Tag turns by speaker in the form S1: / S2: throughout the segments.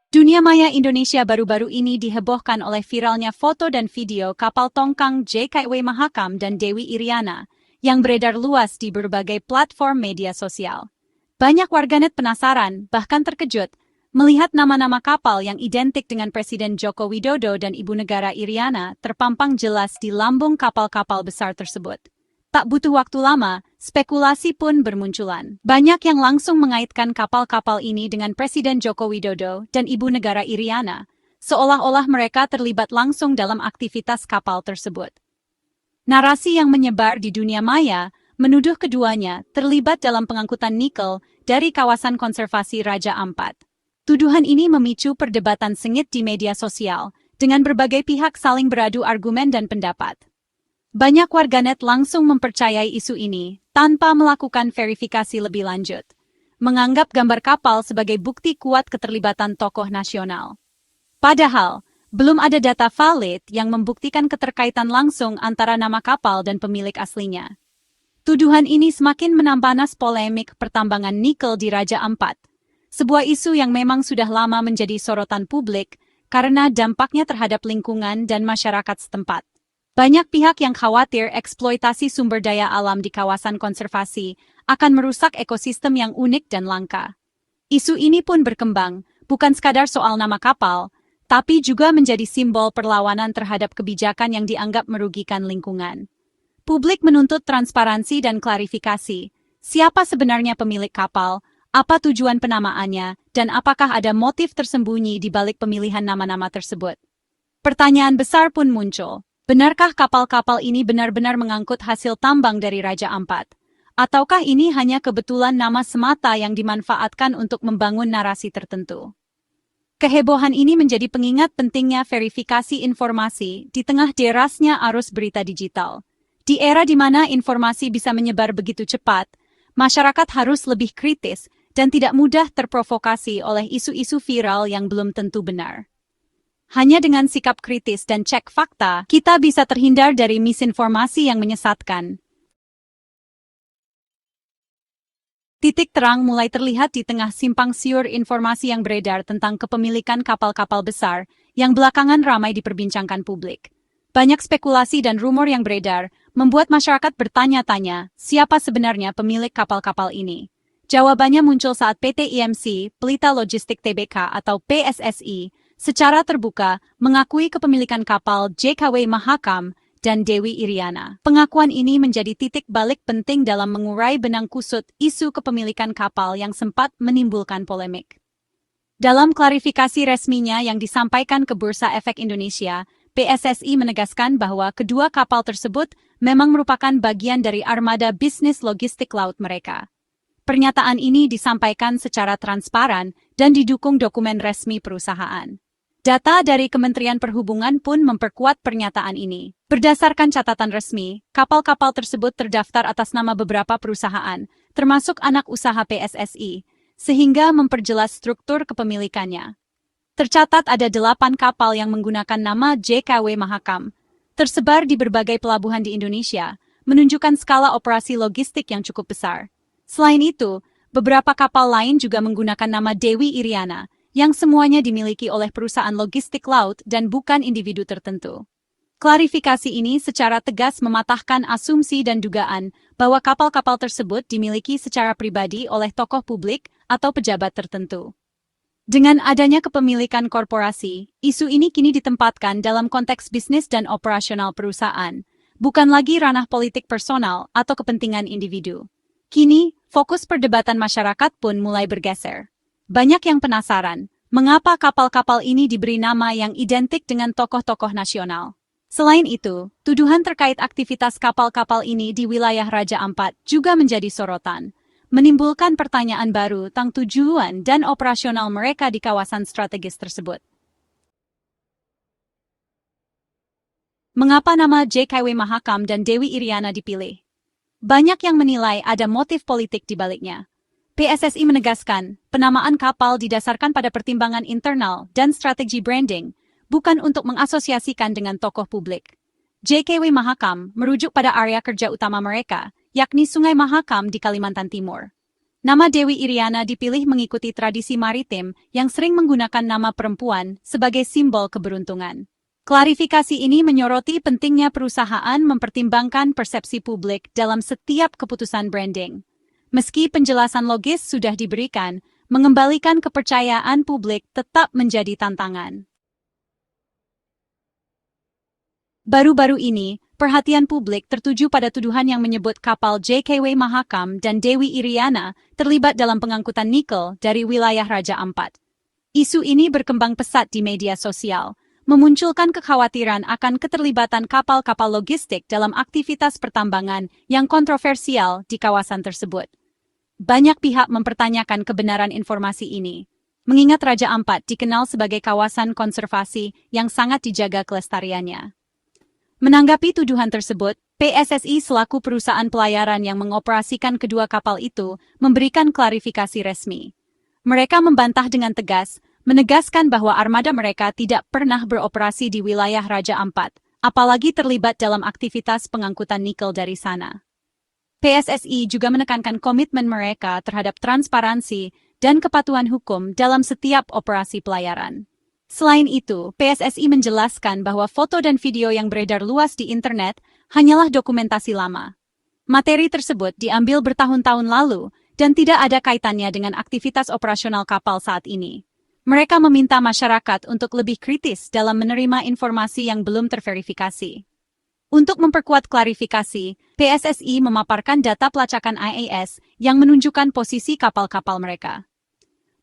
S1: Dunia maya Indonesia baru-baru ini dihebohkan oleh viralnya foto dan video kapal tongkang JKW Mahakam dan Dewi Iriana yang beredar luas di berbagai platform media sosial. Banyak warganet penasaran, bahkan terkejut, melihat nama-nama kapal yang identik dengan Presiden Joko Widodo dan Ibu Negara Iriana terpampang jelas di lambung kapal-kapal besar tersebut. Tak butuh waktu lama, spekulasi pun bermunculan. Banyak yang langsung mengaitkan kapal-kapal ini dengan Presiden Joko Widodo dan Ibu Negara Iriana, seolah-olah mereka terlibat langsung dalam aktivitas kapal tersebut. Narasi yang menyebar di dunia maya menuduh keduanya terlibat dalam pengangkutan nikel dari kawasan konservasi Raja Ampat. Tuduhan ini memicu perdebatan sengit di media sosial, dengan berbagai pihak saling beradu argumen dan pendapat. Banyak warganet langsung mempercayai isu ini tanpa melakukan verifikasi lebih lanjut, menganggap gambar kapal sebagai bukti kuat keterlibatan tokoh nasional. Padahal, belum ada data valid yang membuktikan keterkaitan langsung antara nama kapal dan pemilik aslinya. Tuduhan ini semakin menampanas polemik pertambangan nikel di Raja Ampat, sebuah isu yang memang sudah lama menjadi sorotan publik karena dampaknya terhadap lingkungan dan masyarakat setempat. Banyak pihak yang khawatir eksploitasi sumber daya alam di kawasan konservasi akan merusak ekosistem yang unik dan langka. Isu ini pun berkembang, bukan sekadar soal nama kapal, tapi juga menjadi simbol perlawanan terhadap kebijakan yang dianggap merugikan lingkungan. Publik menuntut transparansi dan klarifikasi. Siapa sebenarnya pemilik kapal, apa tujuan penamaannya, dan apakah ada motif tersembunyi di balik pemilihan nama-nama tersebut? Pertanyaan besar pun muncul. Benarkah kapal-kapal ini benar-benar mengangkut hasil tambang dari Raja Ampat? Ataukah ini hanya kebetulan nama semata yang dimanfaatkan untuk membangun narasi tertentu? Kehebohan ini menjadi pengingat pentingnya verifikasi informasi di tengah derasnya arus berita digital. Di era di mana informasi bisa menyebar begitu cepat, masyarakat harus lebih kritis dan tidak mudah terprovokasi oleh isu-isu viral yang belum tentu benar. Hanya dengan sikap kritis dan cek fakta, kita bisa terhindar dari misinformasi yang menyesatkan. Titik terang mulai terlihat di tengah simpang siur informasi yang beredar tentang kepemilikan kapal-kapal besar yang belakangan ramai diperbincangkan publik. Banyak spekulasi dan rumor yang beredar membuat masyarakat bertanya-tanya siapa sebenarnya pemilik kapal-kapal ini. Jawabannya muncul saat PT IMC, Pelita Logistik Tbk atau PSSI, secara terbuka mengakui kepemilikan kapal JKW Mahakam dan Dewi Iriana. Pengakuan ini menjadi titik balik penting dalam mengurai benang kusut isu kepemilikan kapal yang sempat menimbulkan polemik. Dalam klarifikasi resminya yang disampaikan ke Bursa Efek Indonesia, PSSI menegaskan bahwa kedua kapal tersebut memang merupakan bagian dari armada bisnis logistik laut mereka. Pernyataan ini disampaikan secara transparan dan didukung dokumen resmi perusahaan. Data dari Kementerian Perhubungan pun memperkuat pernyataan ini. Berdasarkan catatan resmi, kapal-kapal tersebut terdaftar atas nama beberapa perusahaan, termasuk anak usaha PSSI, sehingga memperjelas struktur kepemilikannya. Tercatat ada 8 kapal yang menggunakan nama JKW Mahakam, tersebar di berbagai pelabuhan di Indonesia, menunjukkan skala operasi logistik yang cukup besar. Selain itu, beberapa kapal lain juga menggunakan nama Dewi Iriana, yang semuanya dimiliki oleh perusahaan logistik laut dan bukan individu tertentu. Klarifikasi ini secara tegas mematahkan asumsi dan dugaan bahwa kapal-kapal tersebut dimiliki secara pribadi oleh tokoh publik atau pejabat tertentu. Dengan adanya kepemilikan korporasi, isu ini kini ditempatkan dalam konteks bisnis dan operasional perusahaan, bukan lagi ranah politik personal atau kepentingan individu. Kini, fokus perdebatan masyarakat pun mulai bergeser. Banyak yang penasaran, mengapa kapal-kapal ini diberi nama yang identik dengan tokoh-tokoh nasional. Selain itu, tuduhan terkait aktivitas kapal-kapal ini di wilayah Raja Ampat juga menjadi sorotan, menimbulkan pertanyaan baru tentang tujuan dan operasional mereka di kawasan strategis tersebut. Mengapa nama JKW Mahakam dan Dewi Iriana dipilih? Banyak yang menilai ada motif politik di baliknya. PSSI menegaskan, penamaan kapal didasarkan pada pertimbangan internal dan strategi branding, bukan untuk mengasosiasikan dengan tokoh publik. JKW Mahakam merujuk pada area kerja utama mereka, yakni Sungai Mahakam di Kalimantan Timur. Nama Dewi Iriana dipilih mengikuti tradisi maritim yang sering menggunakan nama perempuan sebagai simbol keberuntungan. Klarifikasi ini menyoroti pentingnya perusahaan mempertimbangkan persepsi publik dalam setiap keputusan branding. Meski penjelasan logis sudah diberikan, mengembalikan kepercayaan publik tetap menjadi tantangan. Baru-baru ini, perhatian publik tertuju pada tuduhan yang menyebut kapal JKW Mahakam dan Dewi Iriana terlibat dalam pengangkutan nikel dari wilayah Raja Ampat. Isu ini berkembang pesat di media sosial, memunculkan kekhawatiran akan keterlibatan kapal-kapal logistik dalam aktivitas pertambangan yang kontroversial di kawasan tersebut. Banyak pihak mempertanyakan kebenaran informasi ini, mengingat Raja Ampat dikenal sebagai kawasan konservasi yang sangat dijaga kelestariannya. Menanggapi tuduhan tersebut, PSSI selaku perusahaan pelayaran yang mengoperasikan kedua kapal itu memberikan klarifikasi resmi. Mereka membantah dengan tegas, menegaskan bahwa armada mereka tidak pernah beroperasi di wilayah Raja Ampat, apalagi terlibat dalam aktivitas pengangkutan nikel dari sana. PSSI juga menekankan komitmen mereka terhadap transparansi dan kepatuhan hukum dalam setiap operasi pelayaran. Selain itu, PSSI menjelaskan bahwa foto dan video yang beredar luas di internet hanyalah dokumentasi lama. Materi tersebut diambil bertahun-tahun lalu dan tidak ada kaitannya dengan aktivitas operasional kapal saat ini. Mereka meminta masyarakat untuk lebih kritis dalam menerima informasi yang belum terverifikasi. Untuk memperkuat klarifikasi, PSSI memaparkan data pelacakan IAS yang menunjukkan posisi kapal-kapal mereka.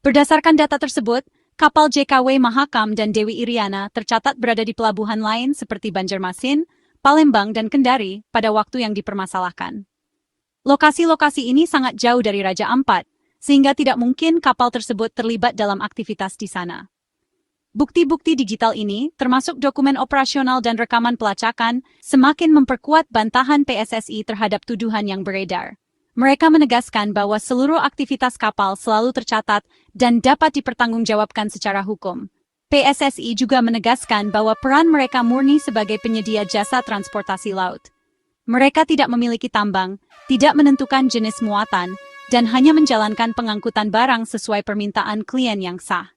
S1: Berdasarkan data tersebut, kapal JKW Mahakam dan Dewi Iriana tercatat berada di pelabuhan lain seperti Banjarmasin, Palembang, dan Kendari pada waktu yang dipermasalahkan. Lokasi-lokasi ini sangat jauh dari Raja Ampat, sehingga tidak mungkin kapal tersebut terlibat dalam aktivitas di sana. Bukti-bukti digital ini, termasuk dokumen operasional dan rekaman pelacakan, semakin memperkuat bantahan PSSI terhadap tuduhan yang beredar. Mereka menegaskan bahwa seluruh aktivitas kapal selalu tercatat dan dapat dipertanggungjawabkan secara hukum. PSSI juga menegaskan bahwa peran mereka murni sebagai penyedia jasa transportasi laut. Mereka tidak memiliki tambang, tidak menentukan jenis muatan, dan hanya menjalankan pengangkutan barang sesuai permintaan klien yang sah.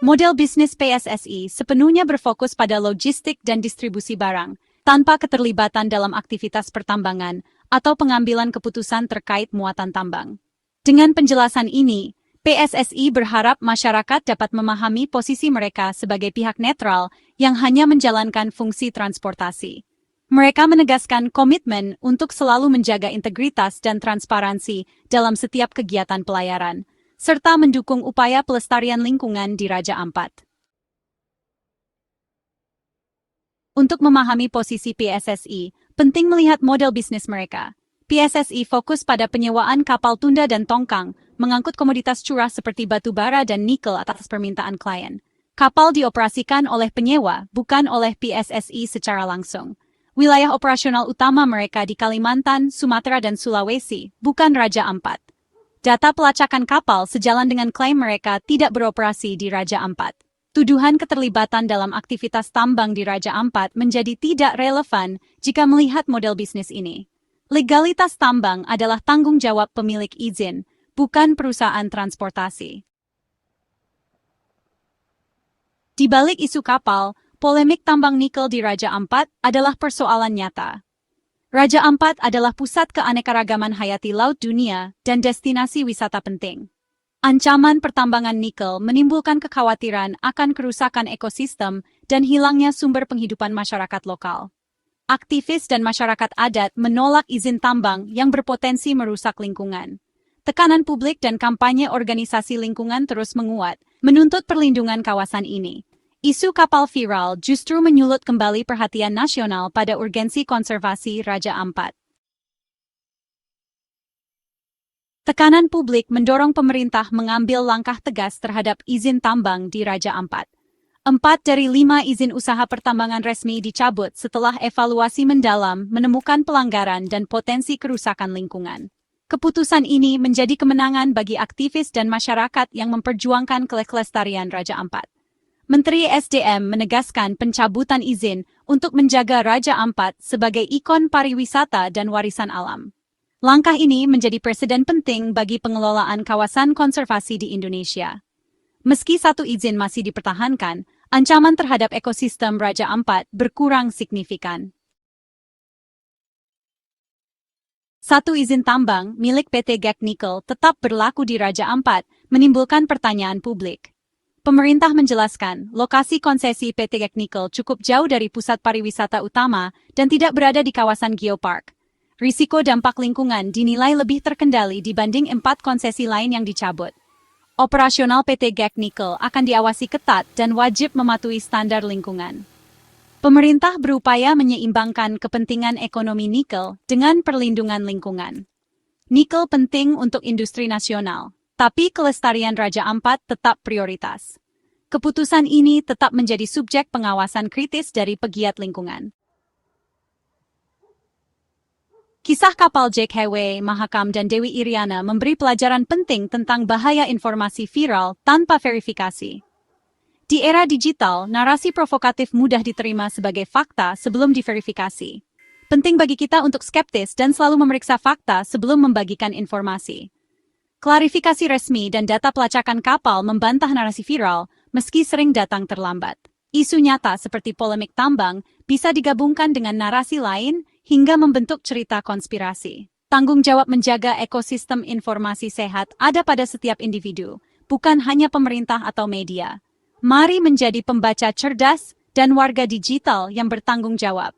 S1: Model bisnis PSSI sepenuhnya berfokus pada logistik dan distribusi barang, tanpa keterlibatan dalam aktivitas pertambangan atau pengambilan keputusan terkait muatan tambang. Dengan penjelasan ini, PSSI berharap masyarakat dapat memahami posisi mereka sebagai pihak netral yang hanya menjalankan fungsi transportasi. Mereka menegaskan komitmen untuk selalu menjaga integritas dan transparansi dalam setiap kegiatan pelayaran, serta mendukung upaya pelestarian lingkungan di Raja Ampat. Untuk memahami posisi PSSI, penting melihat model bisnis mereka. PSSI fokus pada penyewaan kapal tunda dan tongkang, mengangkut komoditas curah seperti batu bara dan nikel atas permintaan klien. Kapal dioperasikan oleh penyewa, bukan oleh PSSI secara langsung. Wilayah operasional utama mereka di Kalimantan, Sumatera, dan Sulawesi, bukan Raja Ampat. Data pelacakan kapal sejalan dengan klaim mereka tidak beroperasi di Raja Ampat. Tuduhan keterlibatan dalam aktivitas tambang di Raja Ampat menjadi tidak relevan jika melihat model bisnis ini. Legalitas tambang adalah tanggung jawab pemilik izin, bukan perusahaan transportasi. Di balik isu kapal, polemik tambang nikel di Raja Ampat adalah persoalan nyata. Raja Ampat adalah pusat keanekaragaman hayati laut dunia dan destinasi wisata penting. Ancaman pertambangan nikel menimbulkan kekhawatiran akan kerusakan ekosistem dan hilangnya sumber penghidupan masyarakat lokal. Aktivis dan masyarakat adat menolak izin tambang yang berpotensi merusak lingkungan. Tekanan publik dan kampanye organisasi lingkungan terus menguat, menuntut perlindungan kawasan ini. Isu kapal viral justru menyulut kembali perhatian nasional pada urgensi konservasi Raja Ampat. Tekanan publik mendorong pemerintah mengambil langkah tegas terhadap izin tambang di Raja Ampat. 4 dari 5 izin usaha pertambangan resmi dicabut setelah evaluasi mendalam menemukan pelanggaran dan potensi kerusakan lingkungan. Keputusan ini menjadi kemenangan bagi aktivis dan masyarakat yang memperjuangkan kelestarian Raja Ampat. Menteri SDM menegaskan pencabutan izin untuk menjaga Raja Ampat sebagai ikon pariwisata dan warisan alam. Langkah ini menjadi presiden penting bagi pengelolaan kawasan konservasi di Indonesia. Meski satu izin masih dipertahankan, ancaman terhadap ekosistem Raja Ampat berkurang signifikan. Satu izin tambang milik PT GEK Nikel tetap berlaku di Raja Ampat, menimbulkan pertanyaan publik. Pemerintah menjelaskan, lokasi konsesi PT GEK Nikel cukup jauh dari pusat pariwisata utama dan tidak berada di kawasan geopark. Risiko dampak lingkungan dinilai lebih terkendali dibanding 4 konsesi lain yang dicabut. Operasional PT GEK Nikel akan diawasi ketat dan wajib mematuhi standar lingkungan. Pemerintah berupaya menyeimbangkan kepentingan ekonomi nikel dengan perlindungan lingkungan. Nikel penting untuk industri nasional, tapi kelestarian Raja Ampat tetap prioritas. Keputusan ini tetap menjadi subjek pengawasan kritis dari pegiat lingkungan. Kisah kapal JKW Mahakam dan Dewi Iriana memberi pelajaran penting tentang bahaya informasi viral tanpa verifikasi. Di era digital, narasi provokatif mudah diterima sebagai fakta sebelum diverifikasi. Penting bagi kita untuk skeptis dan selalu memeriksa fakta sebelum membagikan informasi. Klarifikasi resmi dan data pelacakan kapal membantah narasi viral, meski sering datang terlambat. Isu nyata seperti polemik tambang bisa digabungkan dengan narasi lain hingga membentuk cerita konspirasi. Tanggung jawab menjaga ekosistem informasi sehat ada pada setiap individu, bukan hanya pemerintah atau media. Mari menjadi pembaca cerdas dan warga digital yang bertanggung jawab.